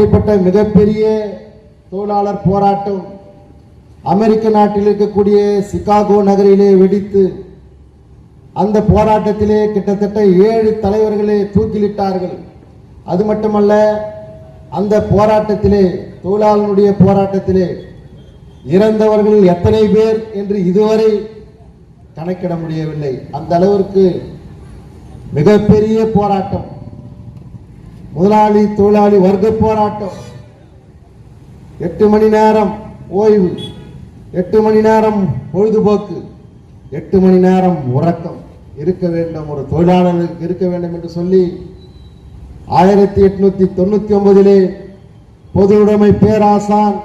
அப்படிப்பட்ட மிகப்பெரிய தொழிலாளர் போராட்டம் அமெரிக்க நாட்டில் இருக்கக்கூடிய சிகாகோ நகரிலே வெடித்து அந்த போராட்டத்திலே கிட்டத்தட்ட 7 தலைவர்களை தூக்கிலிட்டார்கள். அது மட்டுமல்ல, அந்த போராட்டத்திலே தொழிலாளர்களுடைய போராட்டத்திலே இறந்தவர்கள் எத்தனை பேர் என்று இதுவரை கணக்கிட முடியவில்லை. அந்த அளவிற்கு மிகப்பெரிய போராட்டம், முதலாளி தொழிலாளி வர்க்க போராட்டம். 8 மணி நேரம் ஓய்வு, 8 மணி நேரம் பொழுதுபோக்கு, 8 மணி நேரம் உறக்கம் இருக்க வேண்டும், ஒரு தொழிலாளர்களுக்கு இருக்க வேண்டும் என்று சொல்லி 1899 பொது உடைமை பேராசான்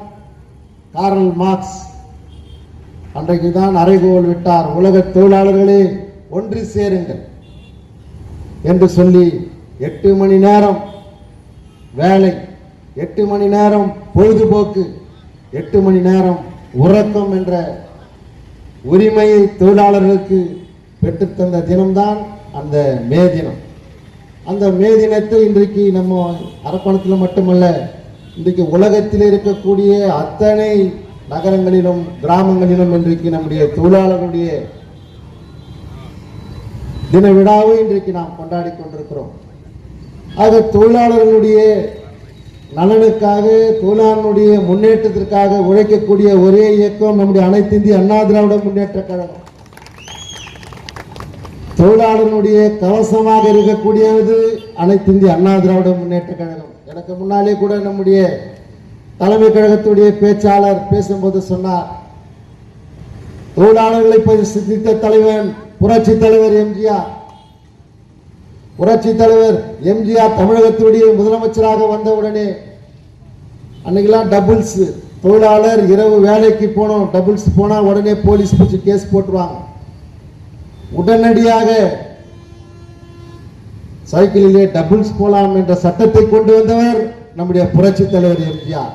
கார்ல் மார்க்ஸ் அன்றைக்கு தான் அறைகோல் விட்டார். உலக தொழிலாளர்களே ஒன்று சேருங்கள் என்று சொல்லி 8 மணி நேரம் வேலை, 8 மணி நேரம் பொழுதுபோக்கு, 8 மணி நேரம் உறக்கம் என்ற உரிமையை தொழிலாளர்களுக்கு பெற்றுத்தந்த தினம்தான் அந்த மே தினம். அந்த மே தினத்தை இன்றைக்கு நம்ம அரப்பணத்தில் மட்டுமல்ல, இன்றைக்கு உலகத்தில் இருக்கக்கூடிய அத்தனை நகரங்களிலும் கிராமங்களிலும் இன்றைக்கு நம்முடைய தொழிலாளர்களுடைய தின விழாவை இன்றைக்கு நாம் கொண்டாடி கொண்டிருக்கிறோம். ஆக தொழிலாளர்களுடைய நலனுக்காக, தொழிலாளர்களுடைய முன்னேற்றத்திற்காக உழைக்கக்கூடிய ஒரே இயக்கம் நம்முடைய அனைத்து இந்திய அண்ணா திராவிட முன்னேற்ற கழகம். தொழிலாளர்களுடைய கவசமாக இருக்கக்கூடியது அனைத்து இந்திய அண்ணா திராவிட முன்னேற்ற கழகம். எனக்கு முன்னாலே கூட நம்முடைய தலைமை கழகத்துடைய பேச்சாளர் பேசும்போது சொன்னார், தொழிலாளர்களை சிந்தித்த தலைவன் புரட்சி தலைவர் எம்ஜிஆர். புரட்சி தலைவர் எம்ஜிஆர் தமிழகத்துடைய முதலமைச்சராக வந்தவுடனே அன்னைக்கெல்லாம் டபுள்ஸ், தொழிலாளர் இரவு வேலைக்கு போனோம், டபுள்ஸ் போனா உடனே போலீஸ் பிடிச்சி கேஸ் போட்டுருவாங்க. உடனடியாக சைக்கிளிலே டபுள்ஸ் போலாம் என்ற சட்டத்தை கொண்டு வந்தவர் நம்முடைய புரட்சி தலைவர் எம்ஜிஆர்.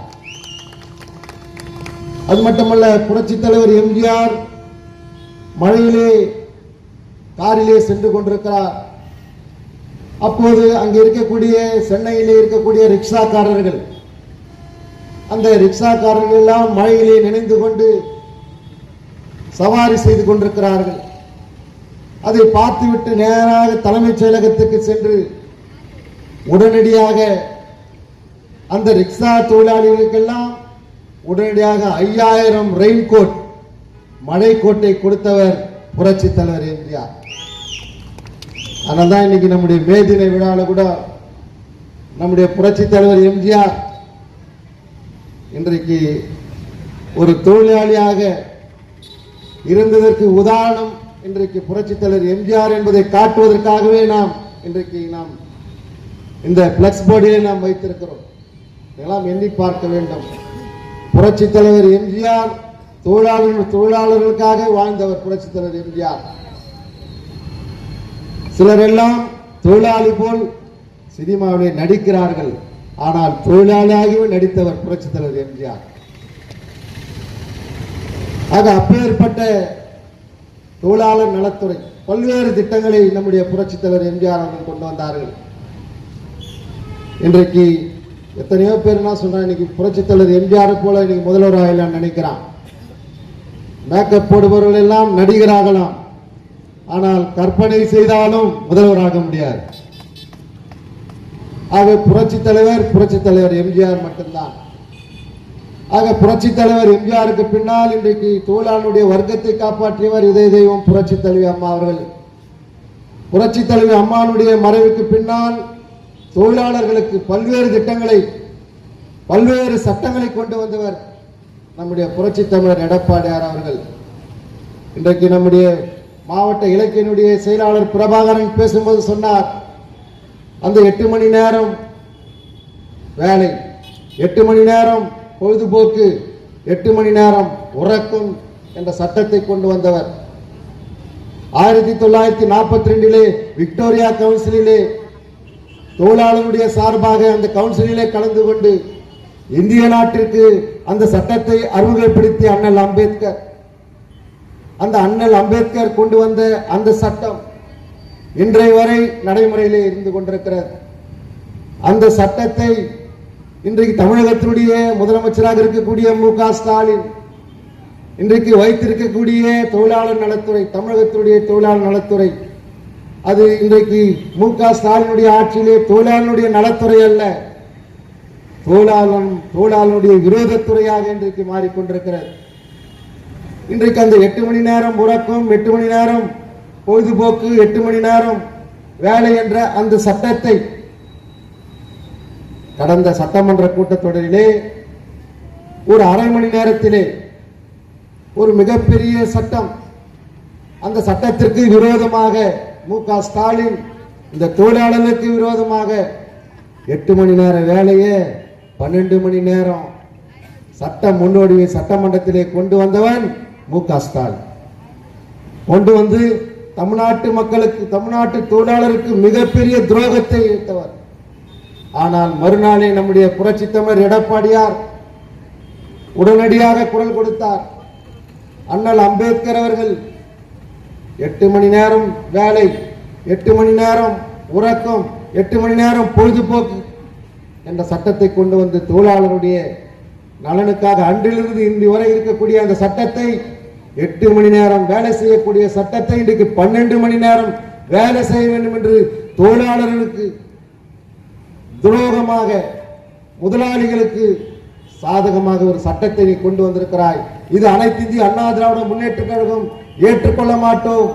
அது மட்டுமல்ல, புரட்சி தலைவர் எம்ஜிஆர் மழையிலே காரிலே சென்று கொண்டிருக்கிறார். அப்போது அங்கே இருக்கக்கூடிய சென்னையிலே இருக்கக்கூடிய ரிக்ஷாக்காரர்கள், அந்த ரிக்ஷாக்காரர்கள் எல்லாம் மழையிலே நினைந்து கொண்டு சவாரி செய்து கொண்டிருக்கிறார்கள். அதை பார்த்துவிட்டு நேராக தலைமைச் செயலகத்துக்கு சென்று உடனடியாக அந்த ரிக்ஷா தொழிலாளிகளுக்கெல்லாம் உடனடியாக 5000 ரெயின்கோட், மழை கோட்டை கொடுத்தவர் புரட்சி தலைவர் எம்ஜிஆர். அதனால்தான் இன்னைக்கு நம்முடைய மே தின விழாவில் கூட நம்முடைய புரட்சி தலைவர் எம்ஜிஆர் இன்றைக்கு ஒரு தொழிலாளியாக இருந்ததற்கு உதாரணம் இன்றைக்கு புரட்சி தலைவர் எம்ஜிஆர் என்பதை காட்டுவதற்காகவே நாம் இன்றைக்கு இந்த பிளக்ஸ் போர்டிலே நாம் வைத்திருக்கிறோம். இதெல்லாம் எண்ணி பார்க்க வேண்டும். புரட்சி தலைவர் எம்ஜிஆர் தொழிலாளர்களுக்காக வாழ்ந்தவர் புரட்சி தலைவர் எம்ஜிஆர். சிலர் எல்லாம் தொழிலாளி போல் சினிமாவிலே நடிக்கிறார்கள், ஆனால் தொழிலாளியாகவே நடித்தவர் புரட்சி தலைவர் எம்ஜிஆர். ஆக அப்பேற்பட்ட தொழிலாளர் நலத்துறை பல்வேறு திட்டங்களை நம்முடைய புரட்சி தலைவர் எம்ஜிஆர் அவர்கள் கொண்டு வந்தார்கள். இன்றைக்கு எத்தனையோ பேர் என்ன சொல்றாங்க, இன்னைக்கு புரட்சி தலைவர் எம்ஜிஆர் போல இன்னைக்கு முதல்வராக நினைக்கிறான். மேக்கப் போடுபவர்கள் எல்லாம் நடிகராகலாம், ஆனால் கற்பனை செய்தாலும் முதல்வராக முடியாது. ஆக புரட்சி தலைவர் எம்ஜிஆர் மட்டும்தான். ஆக புரட்சி தலைவர் எம்ஜிஆருக்கு பின்னால் இன்றைக்கு தொழிலாளருடைய வர்க்கத்தை காப்பாற்றியவர் இதய தெய்வம் புரட்சி தலைவி அம்மா அவர்கள். புரட்சி தலைவி அம்மாவுடைய மறைவுக்கு பின்னால் தொழிலாளர்களுக்கு பல்வேறு திட்டங்களை, பல்வேறு சட்டங்களை கொண்டு வந்தவர் நம்முடைய புரட்சி தமிழர் எடப்பாடியார் அவர்கள். இன்றைக்கு நம்முடைய மாவட்ட இலக்கியனுடைய செயலாளர் பிரபாகரன் பேசும்போது சொன்னார், அந்த 8 மணி நேரம் வேலை, 8 மணி நேரம் பொழுதுபோக்கு, 8 மணி நேரம் உறக்கம் என்ற சட்டத்தை கொண்டு வந்தவர். 1942 விக்டோரியா கவுன்சிலே தொழிலாளர்களுடைய சார்பாக அந்த கவுன்சிலே கலந்து கொண்டு இந்திய நாட்டிற்கு அந்த சட்டத்தை அறிமுகப்படுத்திய அண்ணல் அம்பேத்கர். அந்த அண்ணல் அம்பேத்கர் கொண்டு வந்த அந்த சட்டம் இன்றைய வரை நடைமுறையிலே இருந்து கொண்டிருக்கிறது. அந்த சட்டத்தை இன்றைக்கு தமிழகத்தினுடைய முதலமைச்சராக இருக்கக்கூடிய மு.க. ஸ்டாலின் இன்றைக்கு வைத்திருக்கக்கூடிய தொழிலாளர் நலத்துறை, தமிழகத்தினுடைய தொழிலாளர் நலத்துறை, அது இன்றைக்கு மு.க. ஸ்டாலினுடைய ஆட்சியிலே தொழிலாளனுடைய நலத்துறை அல்ல, தொழிலாளனுடைய விரோதத்துறையாக இன்றைக்கு மாறிக்கொண்டிருக்கிறது. இன்றைக்கு அந்த 8 மணி நேரம் உறக்கம், 8 மணி நேரம் பொழுதுபோக்கு, 8 மணி நேரம் வேலை என்ற அந்த சட்டத்தை கடந்த சட்டமன்ற கூட்டத்தொடரிலே ஒரு அரை மணி நேரத்திலே ஒரு மிகப்பெரிய சட்டம், அந்த சட்டத்திற்கு விரோதமாக மு.க. ஸ்டாலின் இந்த தொழிலாளர்களுக்கு விரோதமாக 8 மணி நேர வேலையே 12 மணி நேரம் சட்ட முன்னோடியை சட்டமன்றத்திலே கொண்டு வந்தவன் மு.க. ஸ்டாலின். கொண்டு வந்து தமிழ்நாட்டு மக்களுக்கு, தமிழ்நாட்டு தொழிலாளருக்கு மிகப்பெரிய துரோகத்தை இழுத்தவர். ஆனால் மறுநாளே நம்முடைய புரட்சி தலைவர் எடப்பாடியார் உடனடியாக குரல் கொடுத்தார். அண்ணல் அம்பேத்கர் அவர்கள் 8 மணி நேரம் வேலை, 8 மணி நேரம் உறக்கம், 8 மணி நேரம் பொழுதுபோக்கு என்ற சட்டத்தை கொண்டு வந்து தொழிலாளருடைய நலனுக்காக அன்றிலிருந்து இன்று வரை இருக்கக்கூடிய அந்த சட்டத்தை, 8 மணி நேரம் வேலை செய்யக்கூடிய சட்டத்தை இன்றைக்கு 12 மணி நேரம் வேலை செய்ய வேண்டும் என்று தொழிலாளர்களுக்கு துரோகமாக, முதலாளிகளுக்கு சாதகமாக ஒரு சட்டத்தை நீ கொண்டு வந்திருக்கிறாய். இது அனைத்து இந்திய அண்ணா திராவிட முன்னேற்ற கழகம் ஏற்றுக்கொள்ள மாட்டோம்.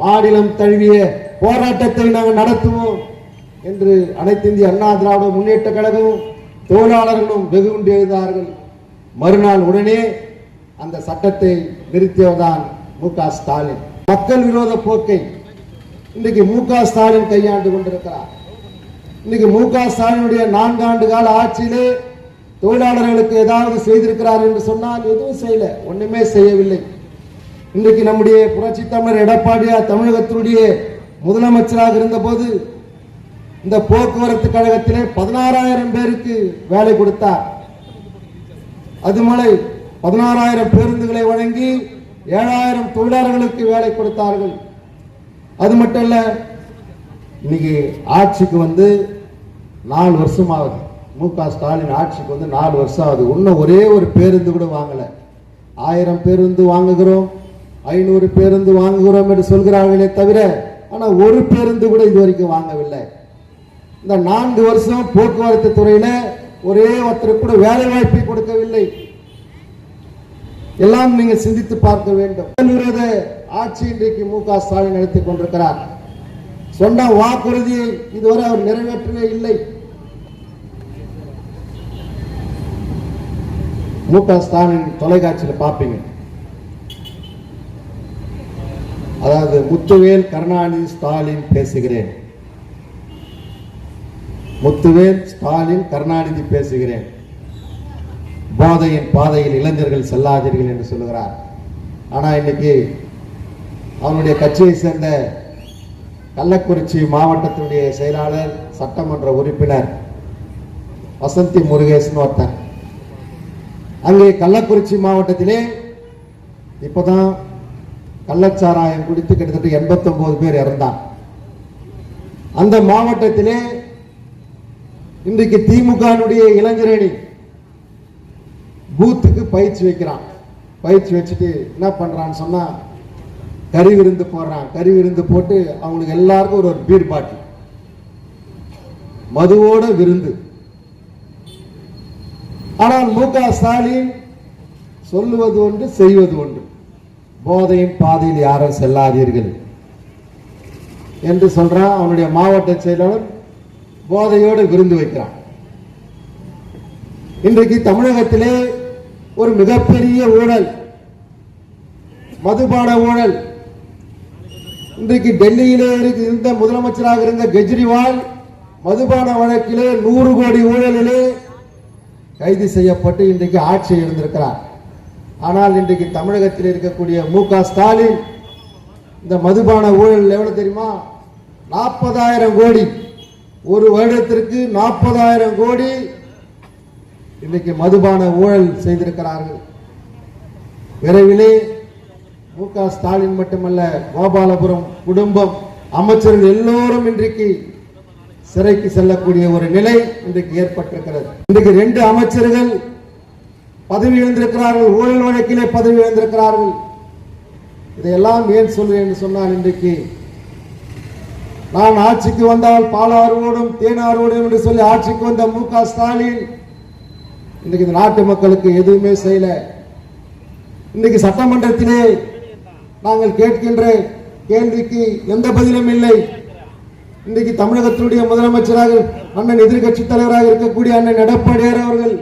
மாநிலம் தழுவிய போராட்டத்தை நாங்கள் நடத்துவோம் என்று அனைத்து இந்திய அண்ணா திராவிட முன்னேற்ற கழகமும் தொழிலாளர்களும் வெகுண்டு எழுதார்கள். மறுநாள் உடனே அந்த சட்டத்தை நிறுத்தியவர்தான் மு.க. ஸ்டாலின். மக்கள் விரோத போக்கை இன்றைக்கு மு.க. ஸ்டாலின் கையாண்டு கொண்டிருக்கிறார். இன்னைக்கு மு.க. ஸ்டாலினுடைய 4 ஆண்டு கால ஆட்சியிலே தொழிலாளர்களுக்கு ஏதாவது செய்திருக்கிறார் என்று சொன்னால் எதுவும் செய்யல, ஒண்ணுமே செய்யவில்லை. இன்றைக்கு நம்முடைய புரட்சி தலைவர் எடப்பாடியார் தமிழகத்தினுடைய முதலமைச்சராக இருந்த போது இந்த போக்குவரத்து கழகத்திலே 16,000 பேருக்கு வேலை கொடுத்தார். அதுமலை 16,000 பேருந்துகளை வழங்கி 7,000 தொழிலாளர்களுக்கு வேலை கொடுத்தார்கள். அது மட்டும் இல்ல, இன்னைக்கு ஆட்சிக்கு வந்து 4 வருஷம் ஆகுது. மு.க. ஸ்டாலின் ஆட்சிக்கு வந்து 4 வருஷம் ஆகுது. இன்னும் ஒரே ஒரு பேருந்து கூட வாங்கல. 1000 பேருந்து வாங்குகிறோம், 500 பேருந்து வாங்குகிறோம் என்று சொல்கிறார்களே தவிர, ஆனா ஒரு பேருந்து கூட இதுவரைக்கும் வாங்கவில்லை. இந்த 4 வருஷம் போக்குவரத்து துறையில ஒரே ஒருத்தருக்கு கூட வேலை வாய்ப்பை கொடுக்கவில்லை. எல்லாம் நீங்க சிந்தித்து பார்க்க வேண்டும். விரோத ஆட்சி இன்றைக்கு மு.க. ஸ்டாலின் நடத்திக் கொண்டிருக்கிறார். சொன்ன வாக்குறுதியை இதுவரை அவர் நிறைவேற்றவே இல்லை. மு.க. ஸ்டாலின் தொலைக்காட்சியில் பார்ப்பீங்க, அதாவது முத்துவேல் கருணாநிதி ஸ்டாலின் பேசுகிறேன், முத்துவேல் ஸ்டாலின் கருணாநிதி பேசுகிறேன், போதையின் பாதையில் இளைஞர்கள் செல்லாதீர்கள் என்று சொல்லுகிறார். ஆனா இன்னைக்கு அவனுடைய கட்சியை சேர்ந்த கள்ளக்குறிச்சி மாவட்டத்தினுடைய செயலாளர், சட்டமன்ற உறுப்பினர் வசந்தி முருகேசன் ஒருத்தன், அங்கே கள்ளக்குறிச்சி மாவட்டத்திலே இப்பதான் கள்ளச்சாராயம் குடித்து கிட்டத்தட்ட 89 பேர் இறந்தான். அந்த மாவட்டத்திலே இன்றைக்கு திமுகனுடைய இளைஞரணி பூத்துக்கு பயிற்சி வைக்கிறான். பயிற்சி வச்சுட்டு என்ன பண்றான்னு சொன்னா, கறி விருந்து போடுறான். கறி விருந்து போட்டு அவங்களுக்கு எல்லாருக்கும் ஒரு பீர் பாட்டில், மதுவோட விருந்து. ஆனால் மு.க. ஸ்டாலின் சொல்லுவது ஒன்று, செய்வது ஒன்று. போதையின் பாதையில் யாரும் செல்லாதீர்கள் என்று சொல்றான். அவனுடைய மாவட்ட செயலாளர் போதையோடு விருந்து வைக்கிறான். இன்றைக்கு தமிழகத்திலே ஒரு மிகப்பெரிய ஊழல், மதுபான ஊழல். இன்றைக்கு டெல்லியிலே இருந்த முதலமைச்சராக இருந்த கெஜ்ரிவால் மதுபான வழக்கிலே 100 கோடி ஊழலிலே கைது செய்யப்பட்டு இன்றைக்கு ஆட்சியை இழந்திருக்கிறார். ஆனால் இன்றைக்கு தமிழகத்தில் இருக்கக்கூடிய மு.க. ஸ்டாலின் இந்த மதுபான ஊழல் எவ்வளவு தெரியுமா? 40,000 கோடி, ஒரு வருடத்திற்கு 40,000 கோடி இன்றைக்கு மதுபான ஊழல் செய்திருக்கிறார்கள். விரைவிலே மு.க. ஸ்டாலின் மட்டுமல்ல, கோபாலபுரம் குடும்பம், அமைச்சர்கள் எல்லோரும் இன்றைக்கு சிறைக்கு செல்லக்கூடிய ஒரு நிலை இன்றைக்கு ஏற்பட்டிருக்கிறது. இன்றைக்கு 2 அமைச்சர்கள் பதவி இழந்திருக்கிறார்கள், ஊழல் வழக்கிலே பதவி இழந்திருக்கிறார்கள். இதையெல்லாம் ஏன் சொல்றேன் என்று சொன்னால், இன்றைக்கு நான் ஆட்சிக்கு வந்தால் பாலாறுவோடும் தேனாறுவோடும் என்று சொல்லி ஆட்சிக்கு வந்த மு.க. ஸ்டாலின் இன்றைக்கு இந்த நாட்டு மக்களுக்கு எதுவுமே செய்யல. இன்றைக்கு சட்டமன்றத்திலே நாங்கள் கேட்கின்ற கேள்விக்கு எந்த பதிலும் இல்லை. இன்றைக்கு தமிழகத்தினுடைய முதலமைச்சராக அண்ணன் எதிர்கட்சி தலைவராக இருக்கக்கூடிய அண்ணன் எடப்பாடியார் அவர்கள்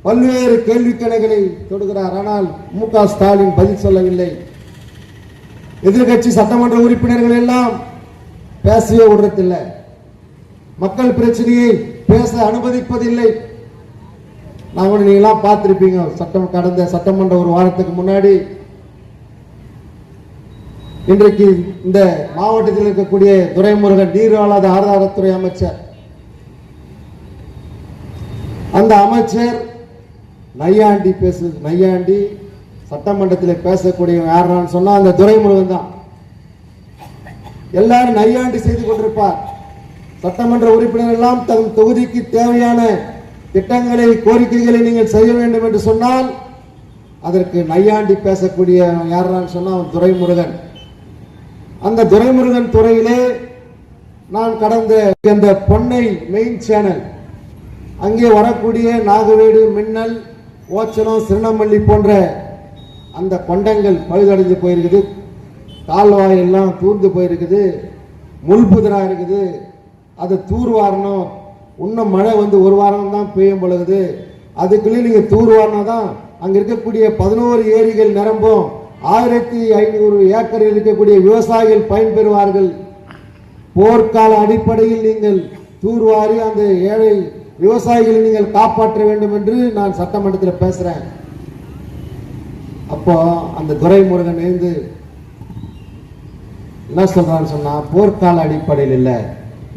பல்வேறு கேள்விக்கணைகளை தொடுகிறார். ஆனால் மு.க. ஸ்டாலின் பதில் சொல்லவில்லை. எதிர்கட்சி சட்டமன்ற உறுப்பினர்கள் எல்லாம் பேசவே விடுறதில்லை. மக்கள் பிரச்சனையை பேச அனுமதிப்பதில்லை. நான் நீங்களாம் பார்த்திருப்பீங்க, கடந்த சட்டமன்ற ஒரு வாரத்துக்கு முன்னாடி இன்றைக்கு இந்த மாவட்டத்தில் இருக்கக்கூடிய துரைமுருகன் நீர்வள ஆதாரத்துறை அமைச்சர், அந்த அமைச்சர் நையாண்டி சட்டமன்றத்தில் பேசக்கூடிய யாருன்னு சொன்னா அந்த துரைமுருகன் தான். எல்லாரும் நையாண்டி செய்து கொண்டிருப்பார். சட்டமன்ற உறுப்பினர் எல்லாம் தன் தொகுதிக்கு தேவையான திட்டங்களை கோரிக்கைகளை நீங்கள் செய்ய வேண்டும் என்று சொன்னால் அதற்கு நையாண்டி பேசக்கூடிய யாருன்னு சொன்னா துரைமுருகன். அந்த துரைமுருகன் துறையிலே நான் கடந்த அந்த பொன்னை மெயின் சேனல் அங்கே வரக்கூடிய நாகவேடு, மின்னல், ஓச்சனம், சிறுனமல்லி போன்ற அந்த கொண்டங்கள் பழுதடைந்து போயிருக்குது. கால்வாய் எல்லாம் தூர்ந்து போயிருக்குது, முள்புதரா இருக்குது. அதை தூர்வாரணும். இன்னும் மழை வந்து ஒரு வாரம் தான் பெய்யும் பொழுது அதுக்குள்ளே நீங்க தூர்வாரினா தான் அங்க இருக்கக்கூடிய 11 ஏரிகள் நிரம்பும். 1500 ஏக்கரில் இருக்கக்கூடிய விவசாயிகள் பயன்பெறுவார்கள். போர்க்கால அடிப்படையில் நீங்கள் தூர்வாரி அந்த ஏழை விவசாயிகளை நீங்கள் காப்பாற்ற வேண்டும் என்று நான் சட்டமன்றத்தில் பேசுறேன். அப்போ அந்த துரைமுருகன் எழுந்து என்ன சொல்றான்னு சொன்னா, போர்க்கால அடிப்படையில் இல்லை,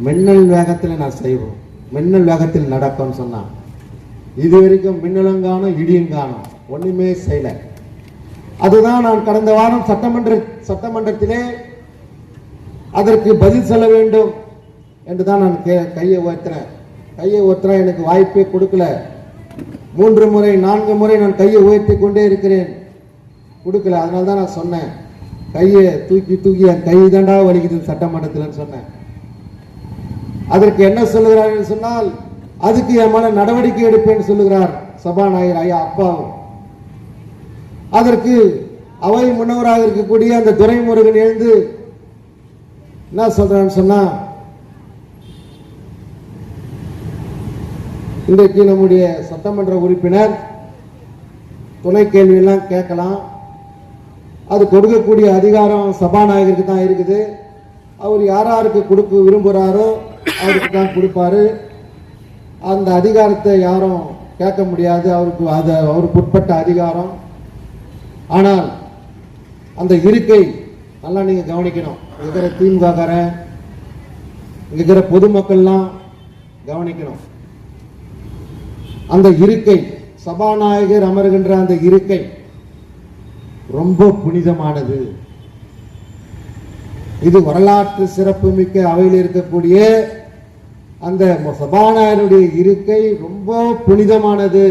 மின்னல் வேகத்தில் நான் செய்வோம், மின்னல் வேகத்தில் நடக்கும் சொன்னான். இது வரைக்கும் மின்னலும் காணும், இடியும் காணும், ஒண்ணுமே செய்யல. அதுதான் நான் கடந்த வாரம் சட்டமன்றத்திலே அதற்கு பதில் சொல்ல வேண்டும் என்றுதான் நான் கையை உயர்த்தினேன். எனக்கு வாய்ப்பே கொடுக்கல. 3 முறை 4 முறை நான் கையை உயர்த்தி கொண்டே இருக்கிறேன், கொடுக்கல. அதனால தான் நான் சொன்னேன், கையை தூக்கி என் கை தாண்டா வலிக்குது சட்டமன்றத்தில் சொன்னேன். அதற்கு என்ன சொல்லுகிறார் என்று சொன்னால், அதுக்கு என் மேல நடவடிக்கை எடுப்பேன் சொல்லுகிறார் சபாநாயகர் ஐயா அப்பாவும். அதற்கு அவை முன்னவராக இருக்கக்கூடிய அந்த துரைமுருகன் எழுந்து என்ன சொல்றான்னு சொன்னா, இன்றைக்கு நம்முடைய சட்டமன்ற உறுப்பினர் துணை கேள்வி எல்லாம் கேட்கலாம், அது கொடுக்கக்கூடிய அதிகாரம் சபாநாயகருக்கு தான் இருக்குது. அவர் யாருக்கு கொடுக்க விரும்புகிறாரோ அவருக்கு தான் கொடுப்பாரு. அந்த அதிகாரத்தை யாரும் கேட்க முடியாது, அவருக்கு உட்பட்ட அதிகாரம். ஆனால் அந்த இருக்கை நல்லா நீங்க கவனிக்கணும். இருக்கிற திமுககாரன், இருக்கிற பொதுமக்கள்லாம் கவனிக்கணும். அந்த இருக்கை, சபாநாயகர் அமர்கின்ற அந்த இருக்கை ரொம்ப புனிதமானது. இது வரலாற்று சிறப்பு மிக்க அவையில் இருக்கக்கூடிய அந்த சபாநாயகருடைய இருக்கை ரொம்ப புனிதமானது.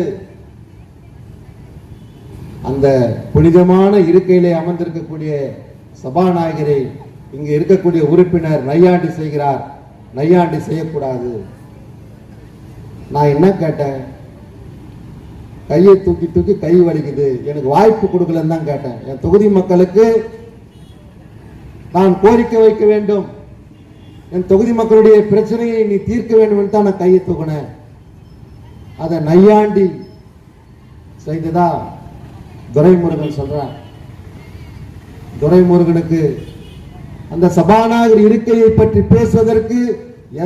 அந்த புனிதமான இருக்கையிலே அமர்ந்திருக்கக்கூடிய சபாநாயகரை இங்க இருக்கக்கூடிய உறுப்பினர் நையாண்டி செய்கிறார். நையாண்டி செய்யக்கூடாது. நான் என்ன கேட்டேன், கையை தூக்கி கை வலிக்குது, எனக்கு வாய்ப்பு கொடுக்கலன்னு தான் கேட்டேன். என் தொகுதி மக்களுக்கு நான் கோரிக்கை வைக்க வேண்டும், என் தொகுதி மக்களுடைய பிரச்சனையை நீ தீர்க்க வேண்டும் என்று தான் நான் கையை தூக்கினேன். அதை நையாண்டி செய்ததா துரைமுருகன் சொல்றார். துரைமுருகனுக்கு அந்த சபாநாயகர் இருக்கையை பற்றி பேசுவதற்கு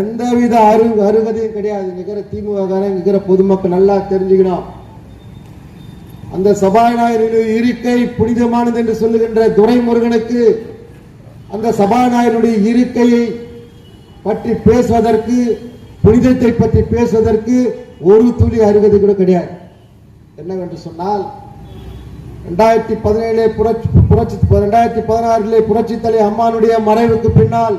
எந்தவித அருகதையும் கிடையாது. இருக்கிற திமுக இருக்கிற பொதுமக்கள் நல்லா தெரிஞ்சுக்கணும். அந்த சபாநாயகரின் இருக்கை புனிதமானது என்று சொல்லுகின்ற துரைமுருகனுக்கு அந்த சபாநாயகருடைய இருக்கையை பற்றி பேசுவதற்கு, புனிதத்தை பற்றி பேசுவதற்கு ஒரு துளி அருகதை கூட கிடையாது. என்னவென்று சொன்னால், 2016 புரட்சி தலைவர் அம்மானுடைய மறைவுக்கு பின்னால்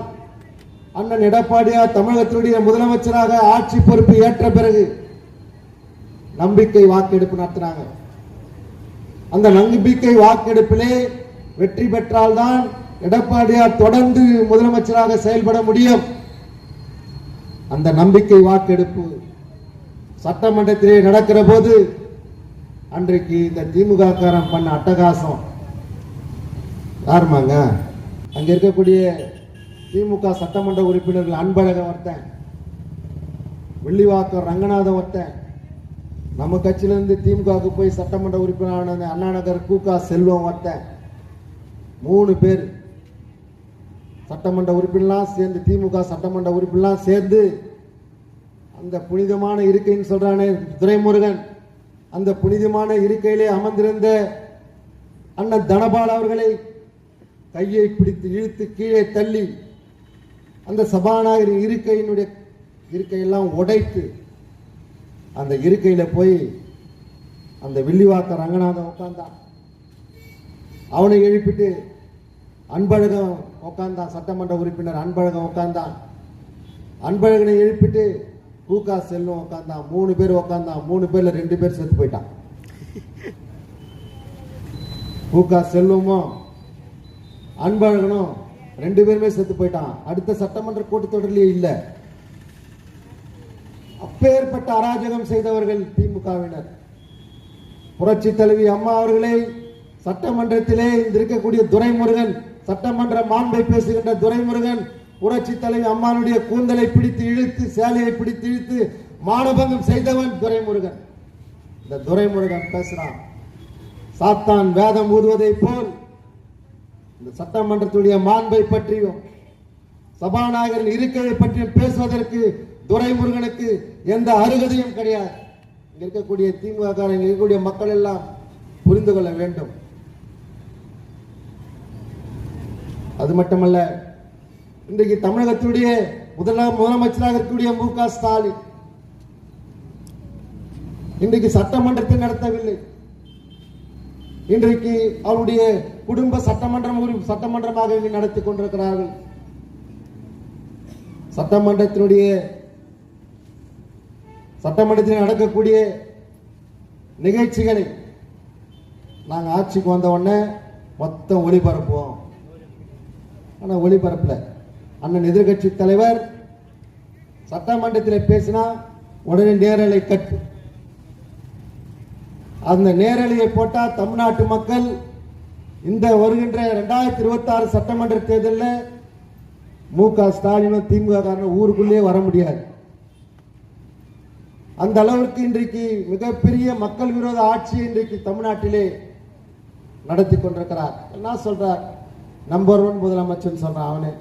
அண்ணன் எடப்பாடியார் தமிழகத்தினுடைய முதலமைச்சராக ஆட்சி பொறுப்பு ஏற்ற பிறகு நம்பிக்கை வாக்கெடுப்பு நடத்தினாங்க. அந்த நம்பிக்கை வாக்கெடுப்பிலே வெற்றி பெற்றால்தான் எடப்பாடியார் தொடர்ந்து முதலமைச்சராக செயல்பட முடியும். அந்த நம்பிக்கை வாக்கெடுப்பு சட்டமன்றத்திலே நடக்கிற போது அன்றைக்கு இந்த திமுக காரன் பண்ண அட்டகாசம் யாருமாங்க? அங்க இருக்கக்கூடிய திமுக சட்டமன்ற உறுப்பினர்கள் அன்பழகன் ஒருத்தன், வெள்ளிவாக்கம் ரங்கநாதன் ஒருத்தன், நம்ம கட்சியிலிருந்து திமுகவுக்கு போய் சட்டமன்ற உறுப்பினர் அண்ணாநகர் கூகா செல்வம் ஒருத்தன், 3 பேர் சட்டமன்ற உறுப்பினர்லாம் சேர்ந்து திமுக சட்டமன்ற உறுப்பினர்லாம் சேர்ந்து அந்த புனிதமான இருக்கைன்னு சொல்றானே துரைமுருகன், அந்த புனிதமான இருக்கையிலே அமர்ந்திருந்த அண்ணன் தனபால் அவர்களை கையை பிடித்து இழுத்து கீழே தள்ளி அந்த சபாநாயகர் இருக்கையெல்லாம் உடைத்து அந்த இருக்கையில போய் அந்த வில்லிவாக்க ரங்கநாதன் உட்கார்ந்தான். அவனை எழுப்பிட்டு அன்பழகன் உட்கார்ந்தான், சட்டமன்ற உறுப்பினர் அன்பழகன் உட்கார்ந்தான். அன்பழகனை எழுப்பிட்டு கூகா செல்வம் உட்கார்ந்தான். 3 பேர் உட்கார்ந்தான். 3 பேர்ல 2 பேர் செத்து போயிட்டான். கூகா செல்வமும் அன்பழகனும் 2 பேருமே செத்து போயிட்டான். அடுத்த சட்டமன்ற கூட்டத்தொடரிலே இல்ல. அப்பேற்பட்ட அராஜகம் செய்தவர்கள் திமுகவினர். புரட்சி தலைவி அம்மா அவர்களை சட்டமன்றத்திலே இருக்கக்கூடிய துரைமுருகன், சட்டமன்ற மாண்பை பேசுகின்ற துரைமுருகன் புரட்சி தலைவி அம்மானுடைய கூந்தலை பிடித்து இழுத்து சேலையை பிடித்து இழுத்து மானபங்கம் செய்தவன் துரைமுருகன். இந்த துரைமுருகன் பேசுறான், சாத்தான் வேதம் ஊதுவதை போல் இந்த சட்டமன்றத்துடைய மாண்பை பற்றியும் சபாநாயகரின் இருக்கையை பற்றியும் பேசுவதற்கு துரைமுருகனுக்கு எந்த அருகதையும் கிடையாது. இங்க இருக்கக்கூடிய திமுக காரங்க இருக்கக்கூடிய மக்கள் எல்லாம் புரிந்து கொள்ள வேண்டும். அது மட்டுமல்ல, இன்றைக்கு தமிழகத்துடைய முதலமைச்சராக இருக்கக்கூடிய மு.க. ஸ்டாலின் இன்றைக்கு சட்டமன்றத்தை நடத்தவில்லை. இன்றைக்கு அவருடைய குடும்ப சட்டமன்றமாக நடத்தி கொண்டிருக்கிறார்கள். சட்டமன்றத்தில் நடக்கக்கூடிய நிகழ்ச்சிகளை நாங்கள் ஆட்சிக்கு வந்த உடனே மொத்தம் ஒளிபரப்புவோம். ஆனால் ஒளிபரப்புல அண்ணன் எதிர்கட்சி தலைவர் சட்டமன்றத்தில் பேசினா உடனே நேரலை கட்டு. அந்த நேரலையை போட்டா தமிழ்நாட்டு மக்கள் இந்த வருகின்ற 2026 சட்டமன்ற தேர்தலில் மு.க. ஸ்டாலினும் திமுக காரனும் ஊருக்குள்ளே வர முடியாது. அந்த அளவிற்கு இன்றைக்கு மிகப்பெரிய மக்கள் விரோத ஆட்சியை இன்றைக்கு தமிழ்நாட்டிலே நடத்தி கொண்டிருக்கிறார். என்ன சொல்றார்? நம்பர் 1 முதலமைச்சர் சொல்றான். அவனே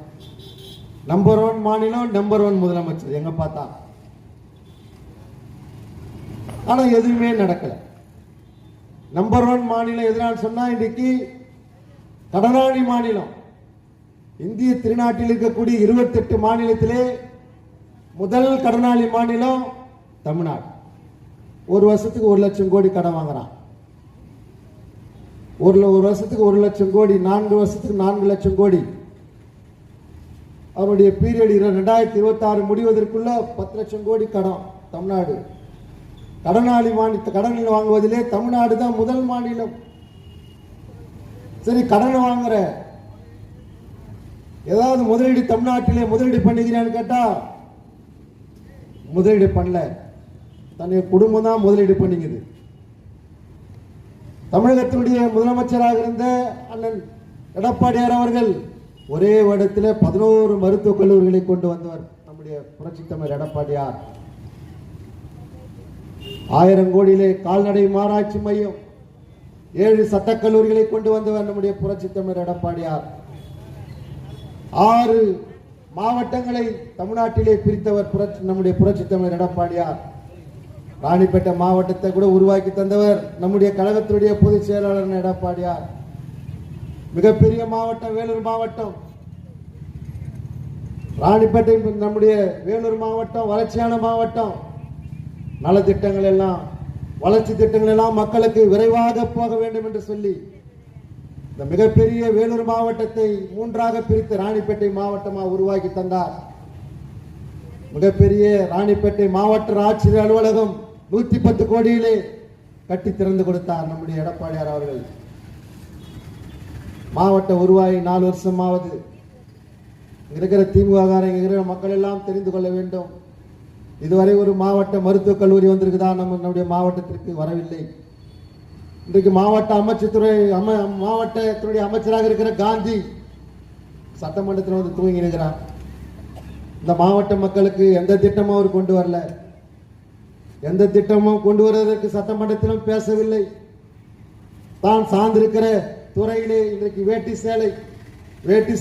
நம்பர் 1 மாநிலம், நம்பர் 1 முதலமைச்சர் எங்க பார்த்தா. ஆனா எதுவுமே நடக்கல. நம்பர் 1 மாநிலம் எதிரான சொன்னா இன்றைக்கு கடனாளி மாநிலம். இந்திய திருநாட்டில் இருக்கக்கூடிய 28 மாநிலத்திலே முதல் கடனாளி மாநிலம் தமிழ்நாடு. ஒரு வருஷத்துக்கு 1 லட்சம் கோடி கடன் வாங்குறான். ஒரு வருஷத்துக்கு 1 லட்சம் கோடி, 4 வருஷத்துக்கு 4 லட்சம் கோடி. அவருடைய பீரியட் 2026 முடிவதற்குள்ள 10 லட்சம் கோடி கடன் தமிழ்நாடு. கடனாளி கடனில் வாங்குவதிலே தமிழ்நாடு தான் முதல் மாநிலம். சரி, கடனை வாங்குற ஏதாவது முதலீடு தமிழ்நாட்டிலே முதலீடு பண்ணிக்கிறான்னு கேட்டா முதலீடு பண்ணல. தன்னுடைய குடும்பம் தான் முதலீடு பண்ணிக்குது. தமிழகத்தினுடைய முதலமைச்சராக இருந்த அண்ணன் எடப்பாடியார் அவர்கள் ஒரே வருடத்தில் 11 மருத்துவக் கல்லூரிகளை கொண்டு வந்தவர் நம்முடைய புரட்சி தமிழர் எடப்பாடியார். 1000 கோடியிலே கால்நடை ஆராய்ச்சி மையம், 7 சட்டக்கல்லூரிகளை கொண்டு வந்தவர் நம்முடைய புரட்சி தமிழர் எடப்பாடியார். 6 மாவட்டங்களை தமிழ்நாட்டிலே பிரித்தவர் நம்முடைய புரட்சி தமிழர் எடப்பாடியார். ராணிப்பேட்டை மாவட்டத்தை கூட உருவாக்கி தந்தவர் நம்முடைய கழகத்தினுடைய பொதுச் செயலாளர் எடப்பாடியார். மிகப்பெரிய மாவட்டம் வேலூர் மாவட்டம். ராணிப்பேட்டை நம்முடைய வேலூர் மாவட்டம் வளர்ச்சியான மாவட்டம். நலத்திட்டங்கள் எல்லாம், வளர்ச்சி திட்டங்கள் எல்லாம் மக்களுக்கு விரைவாக போக வேண்டும் என்று சொல்லி இந்த மிகப்பெரிய வேலூர் மாவட்டத்தை 3ஆக பிரித்து ராணிப்பேட்டை மாவட்டமாக உருவாக்கி தந்தார் மிகப்பெரிய ராணிப்பேட்டை மாவட்ட ஆட்சியர் அலுவலகம் 110 கோடியிலே கட்டி திறந்து கொடுத்தார் நம்முடைய எடப்பாடியார் அவர்கள். மாவட்டம் உருவாகி 4 வருஷமாவது. இருக்கிற திமுக இருக்கிற மக்கள் எல்லாம் தெரிந்து கொள்ள வேண்டும். இதுவரை ஒரு மாவட்ட மருத்துவக் கல்லூரி வந்திருக்குதா? நம்முடைய மாவட்டத்திற்கு வரவில்லை. இன்றைக்கு மாவட்ட மாவட்டத்துடைய அமைச்சராக இருக்கிற காந்தி சட்டமன்றத்தில் வந்து தூங்கி இருக்கிறார். இந்த மாவட்ட மக்களுக்கு எந்த திட்டமும் அவர் கொண்டு வரல. எந்த திட்டமும் கொண்டு வருவதற்கு சட்டமன்றத்திலும் பேசவில்லை. தான் சார்ந்திருக்கிற துறையிலே இன்றைக்கு வேட்டி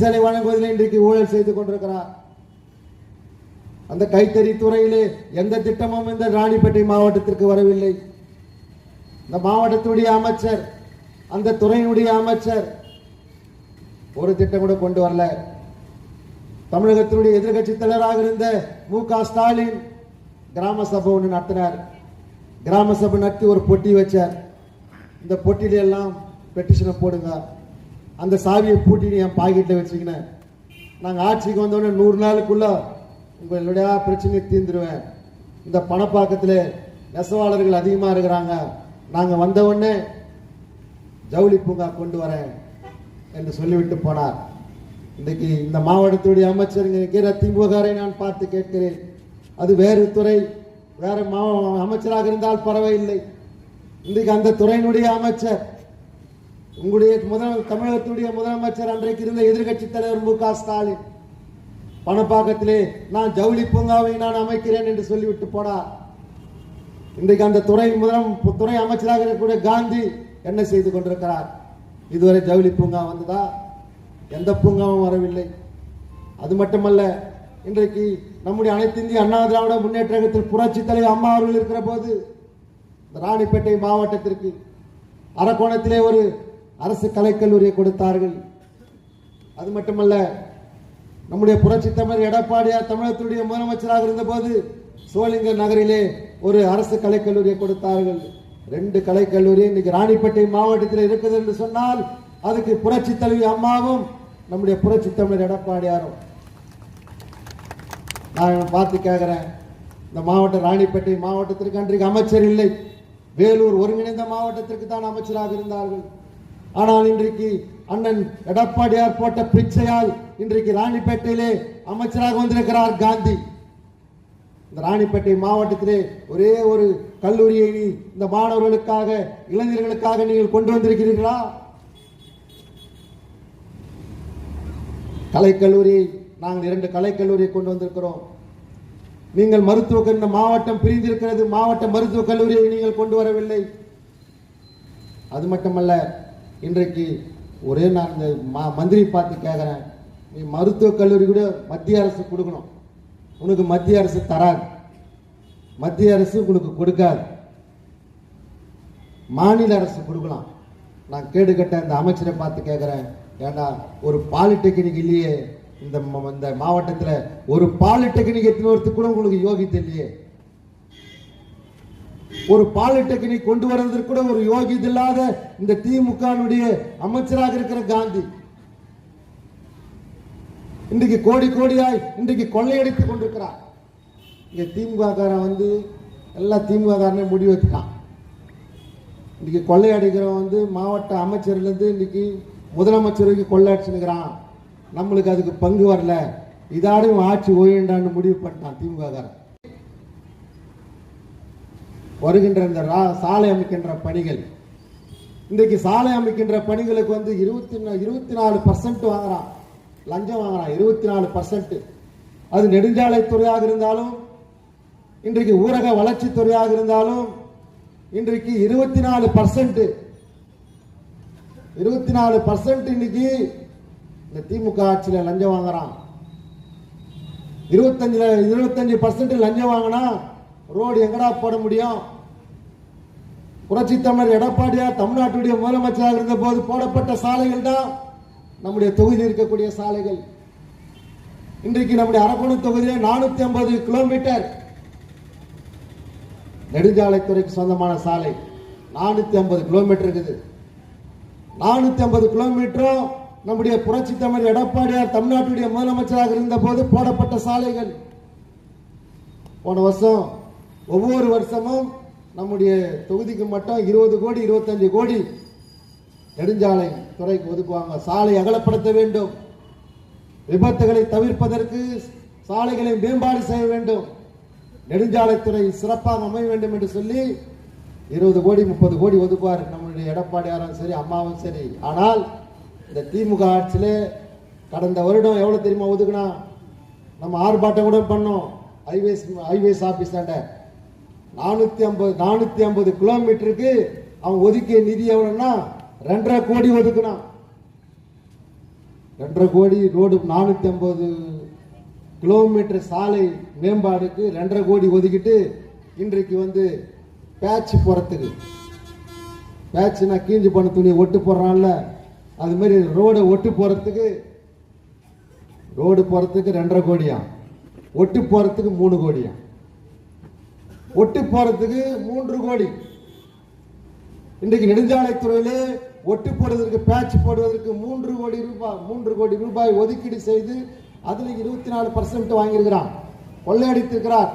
சேலை வழங்குவதில் இன்றைக்கு ஊழல் செய்து கொண்டிருக்கிறார். அந்த கைத்தறி துறையிலே எந்த திட்டமும் இந்த ராணிப்பேட்டை மாவட்டத்திற்கு வரவில்லை. இந்த மாவட்டத்துடைய அமைச்சர், அந்த துறையினுடைய அமைச்சர் ஒரு திட்டம் கூட கொண்டு வரல. தமிழகத்தினுடைய எதிர்கட்சி தலைவராக இருந்த மு.க. ஸ்டாலின் கிராம சபை ஒன்று நடத்தினார். கிராம சபை நடத்தி ஒரு பொட்டி வச்சார். இந்த பொட்டியில எல்லாம் பெட்டிஷனை போடுங்க, அந்த சாவியை பூட்டிட்டு என் பாக்கெட்டில் வச்சுக்கினேன், நாங்கள் ஆட்சிக்கு வந்தோடனே 100 நாளுக்குள்ள உங்களுடைய பிரச்சனையை தீர்ந்துருவேன். இந்த பணப்பாக்கத்தில் நெசவாளர்கள் அதிகமாக இருக்கிறாங்க, நாங்கள் வந்தவுடனே ஜவுளி பூங்கா கொண்டு வரேன் என்று சொல்லிவிட்டு போனார். இன்றைக்கு இந்த மாவட்டத்துடைய அமைச்சர் இருக்கிற திமுகவை நான் பார்த்து கேட்கிறேன். அது வேறு துறை, வேற அமைச்சராக இருந்தால் பரவாயில்லை. இன்றைக்கு அந்த துறையினுடைய அமைச்சர், உங்களுடைய தமிழகத்துடைய முதலமைச்சர் அன்றைக்கு இருந்த எதிர்கட்சி தலைவர் மு.க. ஸ்டாலின் பணப்பாக்கத்திலே நான் ஜவுளி பூங்காவை நான் அமைக்கிறேன் என்று சொல்லிவிட்டு போனார். இன்றைக்கு அந்த துறை அமைச்சராக இருக்கக்கூடிய காந்தி என்ன செய்து கொண்டிருக்கிறார்? இதுவரை ஜவுளி பூங்கா வந்ததா? எந்த பூங்காவும் வரவில்லை. அது மட்டுமல்ல, இன்றைக்கு நம்முடைய அனைத்து இந்திய அண்ணா திராவிட முன்னேற்ற கழகத்தில் புரட்சி தலைவர் அம்மா அவர்கள் இருக்கிற போது ராணிப்பேட்டை மாவட்டத்திற்கு அரக்கோணத்திலே ஒரு அரசு கலைக்கல்லூரியை கொடுத்தார்கள். அது மட்டுமல்ல, நம்முடைய புரட்சி தலைவர் எடப்பாடியார் தமிழகத்துடைய முதலமைச்சராக இருந்த போது சோளிங்கர் நகரிலே ஒரு அரசு கலைக்கல்லூரியை கொடுத்தார்கள். 2 கலைக்கல்லூரி இன்னைக்கு ராணிப்பேட்டை மாவட்டத்தில் இருக்குது என்று சொன்னால் அதுக்கு புரட்சி தலைவி அம்மாவும் நம்முடைய புரட்சி தமிழர் எடப்பாடியாரும். நான் பார்த்து கேட்கிறேன், இந்த மாவட்டம் ராணிப்பேட்டை மாவட்டத்திற்கு அன்றைக்கு அமைச்சர் இல்லை. வேலூர் ஒருங்கிணைந்த மாவட்டத்திற்கு தான் அமைச்சராக இருந்தார்கள். ஆனால் இன்றைக்கு அண்ணன் எடப்பாடியார் போட்ட பிச்சையால் இன்றைக்கு ராணிப்பேட்டையிலே அமைச்சராக வந்திருக்கிறார் காந்தி. இந்த ராணிப்பேட்டை மாவட்டத்திலே ஒரே ஒரு கல்லூரியை இந்த மாணவர்களுக்காக, இளைஞர்களுக்காக நீங்கள் கொண்டு வந்திருக்கிறீர்களா? கலைக்கல்லூரி, நாங்கள் 2 கலைக்கல்லூரியை கொண்டு வந்திருக்கிறோம். நீங்கள் மருத்துவ இந்த மாவட்டம் பிரிந்திருக்கிறது, மாவட்ட மருத்துவக் கல்லூரியை நீங்கள் கொண்டு வரவில்லை. அது மட்டுமல்ல, இன்றைக்கு ஒரே நான் இந்த மந்திரி பார்த்து கேட்கிறேன், நீ மருத்துவக் கல்லூரி கூட மத்திய அரசு கொடுக்கணும். உனக்கு மத்திய அரசு தராது, மத்திய அரசு உனக்கு கொடுக்காது, மாநில அரசு கொடுக்கலாம். நான் கேடுகட்ட இந்த அமைச்சரை பார்த்து கேட்கிறேன், ஏன்னா ஒரு பாலிடெக்னிக் இல்லையே இந்த மாவட்டத்தில், ஒரு பாலிடெக்னிக் எத்தனை கூட உங்களுக்கு யோகியத்தை இல்லையே. ஒரு பாலிடெக்னிக் கொண்டு வருவதற்கு கூட ஒரு யோகியதை இல்லாத இந்த திமுக அமைச்சராக இருக்கிற காந்தி இன்றைக்கு கோடி கோடியாய் இன்றைக்கு கொள்ளையடித்துக் கொண்டிருக்கிறார். இங்க திமுக காரன் எல்லா திமுக காரனே முடிவு வச்சுட்டான். இன்னைக்கு கொள்ளையடிக்கிறவன் மாவட்ட அமைச்சர்லேருந்து இன்னைக்கு முதலமைச்சருக்கு கொள்ளையடிச்சுக்கிறான். நம்மளுக்கு அதுக்கு பங்கு வரல, இதாடும் ஆட்சி ஓய்ண்டான்னு முடிவு பண்ணிட்டான் திமுக காரன். வருகின்ற இந்த சாலை அமைக்கின்ற பணிகள், இன்றைக்கு சாலை அமைக்கின்ற பணிகளுக்கு 24% வாங்குறான், லஞ்சம் வாங்குறான். 24%. அது நெடுஞ்சாலைத்துறையாக இருந்தாலும், இன்றைக்கு ஊரக வளர்ச்சி துறையாக இருந்தாலும், இன்றைக்கு 24% இன்னைக்கு இந்த திமுக ஆட்சியில் லஞ்சம் வாங்குறான். 25% லஞ்சம் வாங்கினா ரோடு எங்கடா போட முடியும்? புரட்சி தமிழர் எடப்பாடியார் தமிழ்நாட்டுடைய முதலமைச்சராக இருந்த போது போடப்பட்ட சாலைகள் தான் நம்முடைய தொகுதியில் இருக்கக்கூடிய சாலைகள். இன்றைக்கு நம்முடைய அரக்கோணம் தொகுதியில் 450 கிலோமீட்டர் நெடுஞ்சாலைத்துறைக்கு சொந்தமான சாலை 450 கிலோமீட்டர் இருக்குது. 450 கிலோமீட்டரும் நம்முடைய புரட்சி தமிழர் எடப்பாடியார் தமிழ்நாட்டுடைய முதலமைச்சராக இருந்த போது போடப்பட்ட சாலைகள். போன வருஷம் ஒவ்வொரு வருஷமும் நம்முடைய தொகுதிக்கு மட்டும் 20 கோடி 25 கோடி நெடுஞ்சாலை துறைக்கு ஒதுக்குவாங்க. சாலை அகலப்படுத்த வேண்டும், விபத்துகளை தவிர்ப்பதற்கு சாலைகளை மேம்பாடு செய்ய வேண்டும், நெடுஞ்சாலைத்துறை சிறப்பாக அமைய வேண்டும் என்று சொல்லி 20 கோடி 30 கோடி ஒதுக்குவார் நம்முடைய எடப்பாடியாரும் சரி அம்மாவும் சரி. ஆனால் இந்த திமுக ஆட்சியிலே கடந்த வருடம் எவ்வளவு தெரியுமா ஒதுக்குனா? நம்ம ஆர்ப்பாட்டம் கூட பண்ணோம். ஹைவேஸ் ஆபீஸாண்ட 450 கிலோமீட்டருக்கு அவன் ஒதுக்கிய நிதி எவ்வளவுன்னா 2.5 கோடி ஒதுக்குனான். 2.5 கோடி ரோடு 450 கிலோமீட்டர் சாலை மேம்பாடுக்கு 2.5 கோடி ஒதுக்கிட்டு இன்றைக்கு வந்து பேட்ச் போறதுக்கு, பேட்ச்னா கீஞ்சு பண்ண துணி ஒட்டு போடுறான்ல, அது மாதிரி ரோடை ஒட்டு போறதுக்கு 2.5 கோடியா, ஒட்டு போறதுக்கு 3 கோடியா, ஒட்டு போறதுக்கு 3 கோடி. இன்றைக்கு நெடுஞ்சாலைத்துறையிலே ஒட்டு போடுவதற்கு பேட்ச் போடுவதற்கு 3 கோடி ரூபாய் ஒதுக்கீடு செய்து அதில் 24% வாங்கியிருக்கிறான், கொள்ளையடித்திருக்கிறார்.